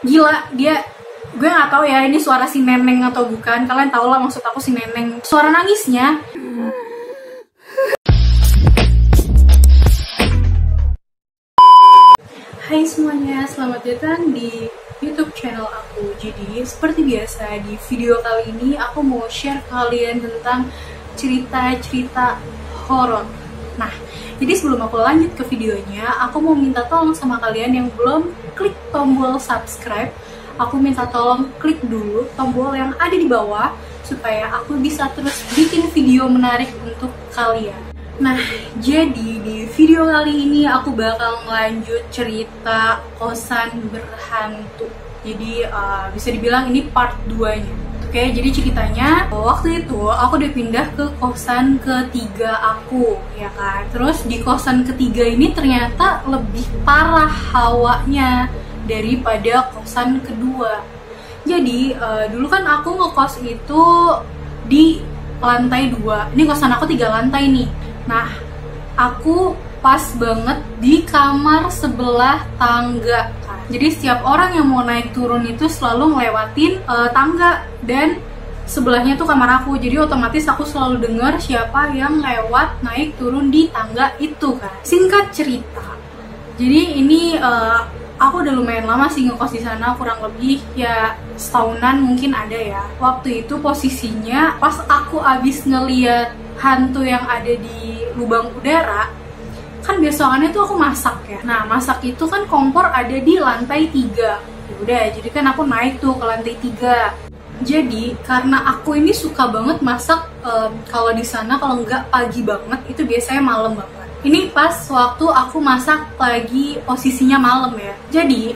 Gila, gue nggak tahu ya ini suara si Neneng atau bukan. Kalian tau lah maksud aku si Neneng. Suara nangisnya. Hai semuanya, selamat datang di YouTube channel aku. Jadi seperti biasa di video kali ini aku mau share ke kalian tentang cerita-cerita horor. Nah, jadi sebelum aku lanjut ke videonya, aku mau minta tolong sama kalian yang belum klik tombol subscribe. Aku minta tolong klik dulu tombol yang ada di bawah supaya aku bisa terus bikin video menarik untuk kalian. Nah, jadi di video kali ini aku bakal melanjut cerita kosan berhantu. Jadi bisa dibilang ini part 2-nya. Oke, jadi ceritanya waktu itu aku udah pindah ke kosan ketiga aku, ya kan. Terus di kosan ketiga ini ternyata lebih parah hawanya daripada kosan kedua. Jadi dulu kan aku ngekos itu di lantai 2. Ini kosan aku 3 lantai nih. Nah, aku pas banget di kamar sebelah tangga. Jadi setiap orang yang mau naik turun itu selalu ngelewatin tangga dan sebelahnya tuh kamar aku. Jadi otomatis aku selalu dengar siapa yang lewat naik turun di tangga itu kan. Singkat cerita, jadi ini aku udah lumayan lama sih ngekos di sana, kurang lebih ya setahunan mungkin ada ya. Waktu itu posisinya pas aku abis ngeliat hantu yang ada di lubang udara, kan besokannya tuh aku masak ya. Nah, masak itu kan kompor ada di lantai 3. Udah, jadi kan aku naik tuh ke lantai 3. Jadi karena aku ini suka banget masak kalau di sana, kalau nggak pagi banget itu biasanya malam banget. Ini pas waktu aku masak lagi posisinya malam ya. Jadi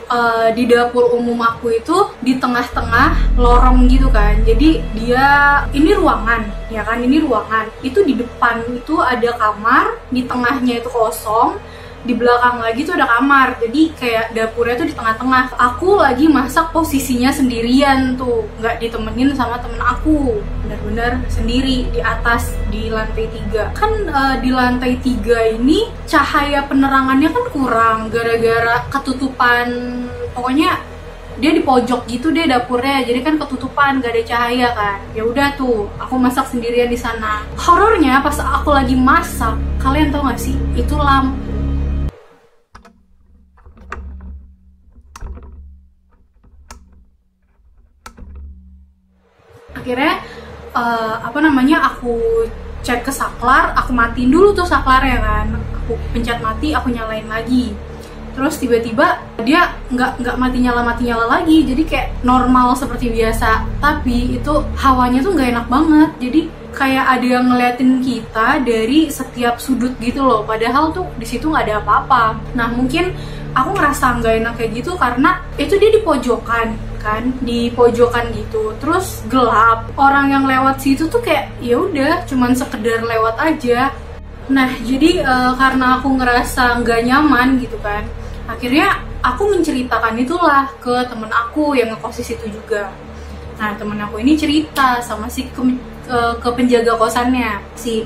di dapur umum aku itu di tengah-tengah lorong gitu kan. Jadi dia ini ruangan, ya kan, ini ruangan. Itu di depan itu ada kamar, di tengahnya itu kosong. Di belakang lagi tuh ada kamar, jadi kayak dapurnya tuh di tengah-tengah. Aku lagi masak posisinya sendirian tuh, nggak ditemenin sama temen aku, benar-benar sendiri di atas di lantai 3. Kan di lantai 3 ini cahaya penerangannya kan kurang, gara-gara ketutupan, pokoknya dia di pojok gitu deh dapurnya, jadi kan ketutupan, gak ada cahaya kan. Ya udah tuh, aku masak sendirian di sana. Horornya pas aku lagi masak, kalian tau gak sih, itu lampu. Akhirnya aku cek ke saklar, aku matiin dulu tuh saklarnya kan, aku pencet mati, aku nyalain lagi. Terus tiba-tiba dia nggak mati nyala lagi, jadi kayak normal seperti biasa, tapi itu hawanya tuh nggak enak banget. Jadi kayak ada yang ngeliatin kita dari setiap sudut gitu loh, padahal tuh di situ nggak ada apa-apa. Nah, mungkin aku ngerasa nggak enak kayak gitu karena itu dia di pojokan kan, di pojokan gitu, terus gelap. Orang yang lewat situ tuh kayak ya udah cuman sekedar lewat aja. Nah, jadi karena aku ngerasa nggak nyaman gitu kan, akhirnya aku menceritakan itulah ke temen aku yang ngekos di situ juga. Nah, temen aku ini cerita sama si ke penjaga kosannya. Si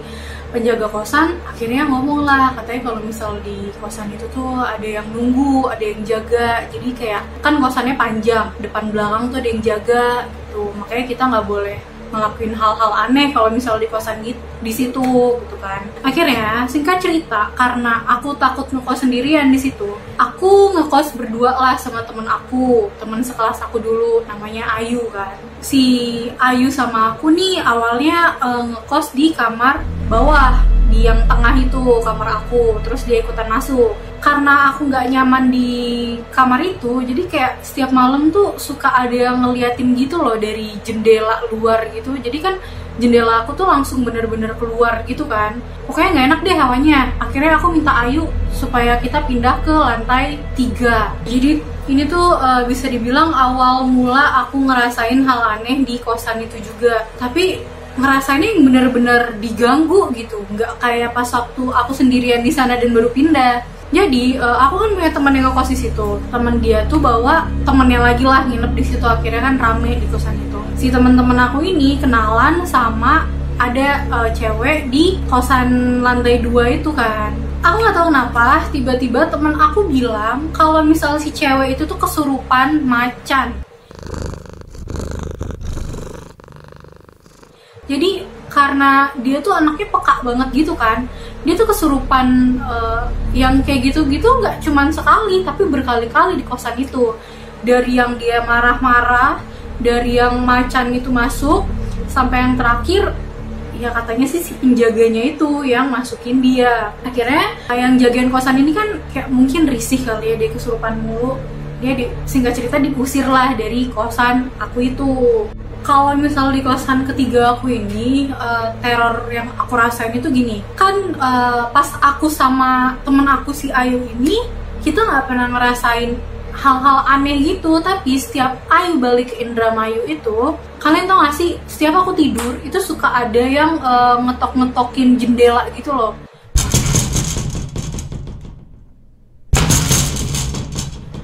penjaga kosan akhirnya ngomong lah, katanya kalau misal di kosan itu tuh ada yang nunggu, ada yang jaga. Jadi kayak kan kosannya panjang, depan belakang tuh ada yang jaga gitu. Makanya kita nggak boleh ngelakuin hal-hal aneh kalau misal di kosan gitu, di situ gitu kan. Akhirnya singkat cerita, karena aku takut ngekos sendirian di situ, aku ngekos berdua lah sama temen aku, temen sekelas aku dulu, namanya Ayu kan. Si Ayu sama aku nih awalnya ngekos di kamar bawah, di yang tengah itu kamar aku, terus dia ikutan masuk. Karena aku nggak nyaman di kamar itu, jadi kayak setiap malam tuh suka ada yang ngeliatin gitu loh dari jendela luar gitu. Jadi kan jendela aku tuh langsung bener-bener keluar gitu kan. Pokoknya nggak enak deh hawanya. Akhirnya aku minta Ayu supaya kita pindah ke lantai 3. Jadi ini tuh bisa dibilang awal mula aku ngerasain hal aneh di kosan itu juga. Tapi ngerasainnya yang bener-bener diganggu gitu, nggak kayak pas waktu aku sendirian di sana dan baru pindah. Jadi aku kan punya teman yang ngekos di situ. Teman dia tuh bawa temennya lagi lah nginep di situ. Akhirnya kan rame di kosan itu. Si teman-teman aku ini kenalan sama ada cewek di kosan lantai 2 itu kan. Aku nggak tahu kenapa tiba-tiba teman aku bilang kalau misal si cewek itu tuh kesurupan macan. Jadi karena dia tuh anaknya peka banget gitu kan, dia tuh kesurupan yang kayak gitu-gitu nggak cuman sekali tapi berkali-kali di kosan itu. Dari yang dia marah-marah, dari yang macan itu masuk, sampai yang terakhir ya katanya sih si penjaganya itu yang masukin dia. Akhirnya yang jagain kosan ini kan kayak mungkin risih kali ya, dia kesurupan mulu. Dia singkat cerita diusir lah dari kosan aku itu. Kalau misal di kosan ketiga aku ini, teror yang aku rasain itu gini. Kan pas aku sama temen aku si Ayu ini, kita nggak pernah ngerasain hal-hal aneh gitu, tapi setiap Ayu balik ke Indramayu itu, kalian tau gak sih, setiap aku tidur itu suka ada yang ngetok-ngetokin jendela gitu loh.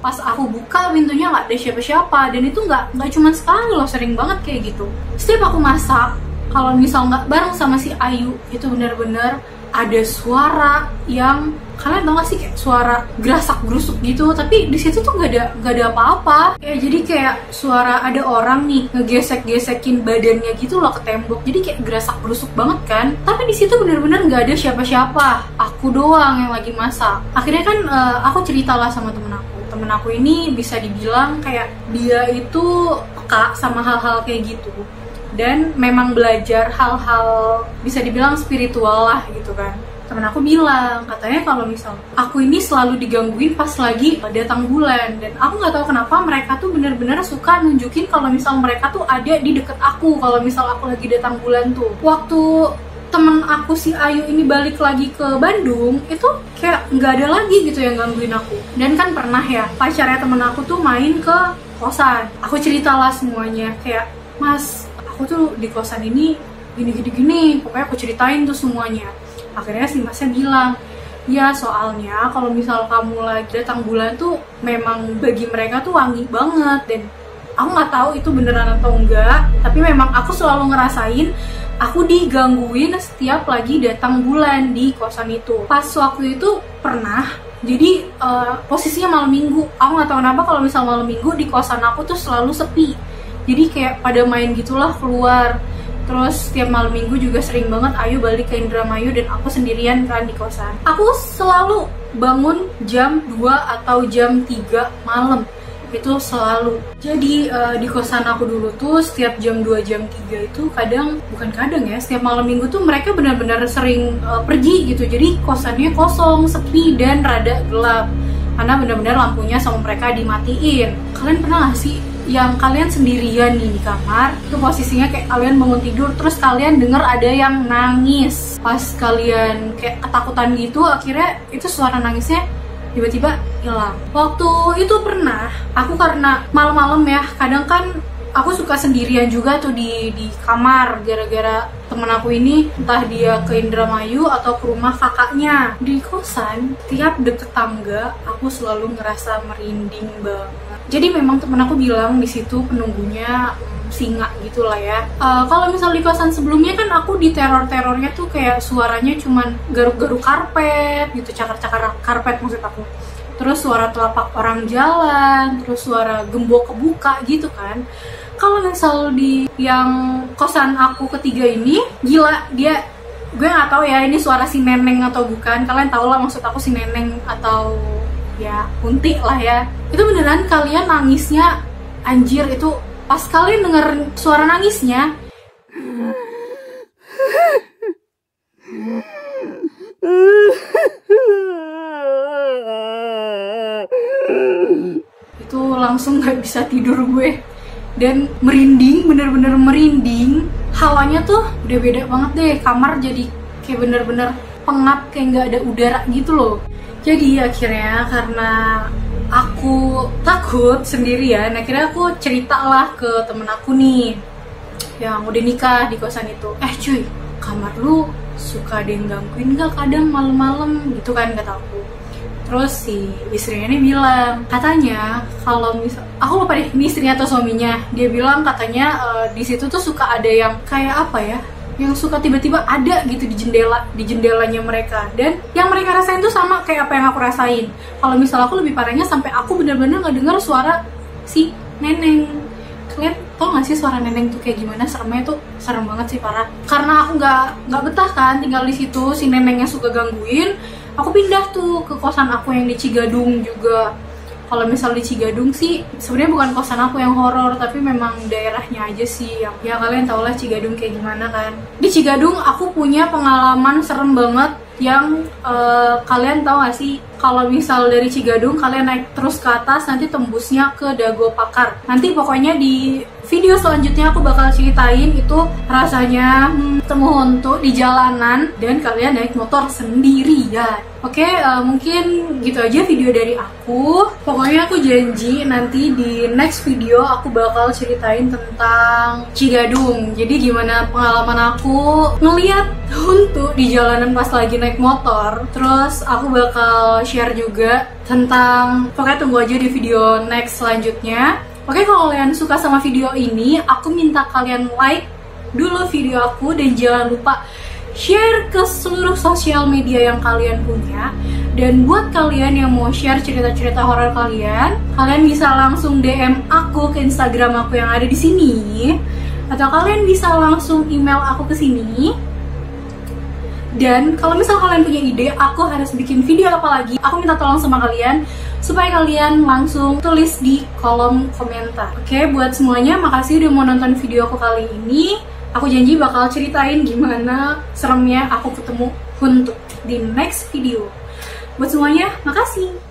Pas aku buka pintunya nggak ada siapa-siapa, dan itu nggak cuma sekali loh, sering banget kayak gitu. Setiap aku masak, kalau misal nggak bareng sama si Ayu, itu bener-bener ada suara yang kalian tau gak sih, kayak suara gerasak gerusuk gitu, tapi di situ tuh nggak ada apa-apa. Ya jadi kayak suara ada orang nih ngegesek-gesekin badannya gitu loh ke tembok, jadi kayak gerasak gerusuk banget kan. Tapi di situ bener-bener nggak ada siapa-siapa, aku doang yang lagi masak. Akhirnya kan aku ceritalah sama temen aku. Temen aku ini bisa dibilang kayak dia itu peka sama hal-hal kayak gitu, dan memang belajar hal-hal bisa dibilang spiritual lah gitu kan. Temen aku bilang katanya kalau misal aku ini selalu digangguin pas lagi datang bulan, dan aku nggak tahu kenapa mereka tuh bener-bener suka nunjukin kalau misal mereka tuh ada di deket aku kalau misal aku lagi datang bulan tuh. Waktu temen aku si Ayu ini balik lagi ke Bandung, itu kayak nggak ada lagi gitu yang gangguin aku. Dan kan pernah ya pacarnya temen aku tuh main ke kosan, aku ceritalah semuanya kayak, Mas, aku tuh di kosan ini gini, pokoknya aku ceritain tuh semuanya. Akhirnya si Masnya bilang, ya soalnya kalau misal kamu lagi datang bulan tuh memang bagi mereka tuh wangi banget. Dan aku nggak tahu itu beneran atau enggak, tapi memang aku selalu ngerasain aku digangguin setiap lagi datang bulan di kosan itu. Pas waktu itu pernah, jadi posisinya malam minggu. Aku nggak tahu kenapa kalau misal malam minggu di kosan aku tuh selalu sepi. Jadi kayak pada main gitulah keluar. Terus setiap malam minggu juga sering banget Ayu balik ke Indramayu dan aku sendirian kan di kosan. Aku selalu bangun jam 2 atau jam 3 malam. Itu selalu. Jadi di kosan aku dulu tuh setiap jam 2 jam 3 itu bukan kadang ya, setiap malam minggu tuh mereka benar-benar sering pergi gitu. Jadi kosannya kosong, sepi, dan rada gelap. Karena benar-benar lampunya sama mereka dimatiin. Kalian pernah gak sih yang kalian sendirian nih di kamar, itu posisinya kayak kalian bangun tidur terus kalian denger ada yang nangis. Pas kalian kayak ketakutan gitu, akhirnya itu suara nangisnya tiba-tiba hilang. Waktu itu pernah, aku karena malam-malam ya, kadang kan aku suka sendirian juga tuh di kamar, gara-gara temen aku ini entah dia ke Indramayu atau ke rumah kakaknya. Di kosan, tiap deket tangga aku selalu ngerasa merinding banget. Jadi memang temen aku bilang di situ penunggunya singa gitulah ya. Kalau misal di kosan sebelumnya kan aku di terornya tuh kayak suaranya cuman garuk-garuk karpet gitu, cakar-cakar karpet maksud aku. Terus suara telapak orang jalan, terus suara gembok kebuka gitu kan. Kalau misal di yang kosan aku ketiga ini, gila, gue nggak tahu ya ini suara si neneng atau bukan. Kalian tau lah maksud aku si neneng atau ya kunti lah ya. Itu beneran kalian nangisnya, anjir, itu pas kalian denger suara nangisnya itu langsung gak bisa tidur gue. Dan merinding, bener-bener merinding. Hawanya tuh udah beda banget deh. Kamar jadi kayak bener-bener pengap, kayak gak ada udara gitu loh. Jadi akhirnya karena aku takut sendirian, akhirnya aku ceritalah ke temen aku nih yang udah nikah di kosan itu. Cuy, kamar lu suka ada yang gangguin gak kadang malam-malam gitu kan, kata aku. Terus si istrinya ini bilang, katanya kalau misal, aku lupa deh ini istrinya atau suaminya, dia bilang katanya di situ tuh suka ada yang kayak apa ya, yang suka tiba-tiba ada gitu di jendelanya mereka, dan yang mereka rasain tuh sama kayak apa yang aku rasain. Kalau misal aku lebih parahnya sampai aku bener-bener ngedengar suara si neneng. Kalian tau gak sih suara neneng tuh kayak gimana? Seremnya tuh serem banget sih, parah. Karena aku nggak betah kan tinggal di situ, si nenengnya suka gangguin. Aku pindah tuh ke kosan aku yang di Cigadung juga. Kalau misal di Cigadung sih sebenarnya bukan kosan aku yang horor, tapi memang daerahnya aja sih yang ya kalian tau lah Cigadung kayak gimana kan. Di Cigadung aku punya pengalaman serem banget yang kalian tau gak sih kalau misal dari Cigadung kalian naik terus ke atas nanti tembusnya ke Dago Pakar. Nanti pokoknya di video selanjutnya aku bakal ceritain itu rasanya ketemu hantu di jalanan dan kalian naik motor sendirian. Oke, mungkin gitu aja video dari aku. Pokoknya aku janji nanti di next video aku bakal ceritain tentang Cigadung. Jadi gimana pengalaman aku ngeliat hantu di jalanan pas lagi naik motor. Terus aku bakal share juga tentang, pokoknya tunggu aja di video next selanjutnya. Oke, kalau kalian suka sama video ini, aku minta kalian like dulu video aku dan jangan lupa share ke seluruh sosial media yang kalian punya. Dan buat kalian yang mau share cerita-cerita horor kalian bisa langsung DM aku ke Instagram aku yang ada di sini, atau kalian bisa langsung email aku ke sini. Dan kalau misal kalian punya ide aku harus bikin video apa lagi, aku minta tolong sama kalian supaya kalian langsung tulis di kolom komentar. Oke, buat semuanya makasih udah mau nonton video aku kali ini. Aku janji bakal ceritain gimana seremnya aku ketemu hantu di next video. Buat semuanya, makasih.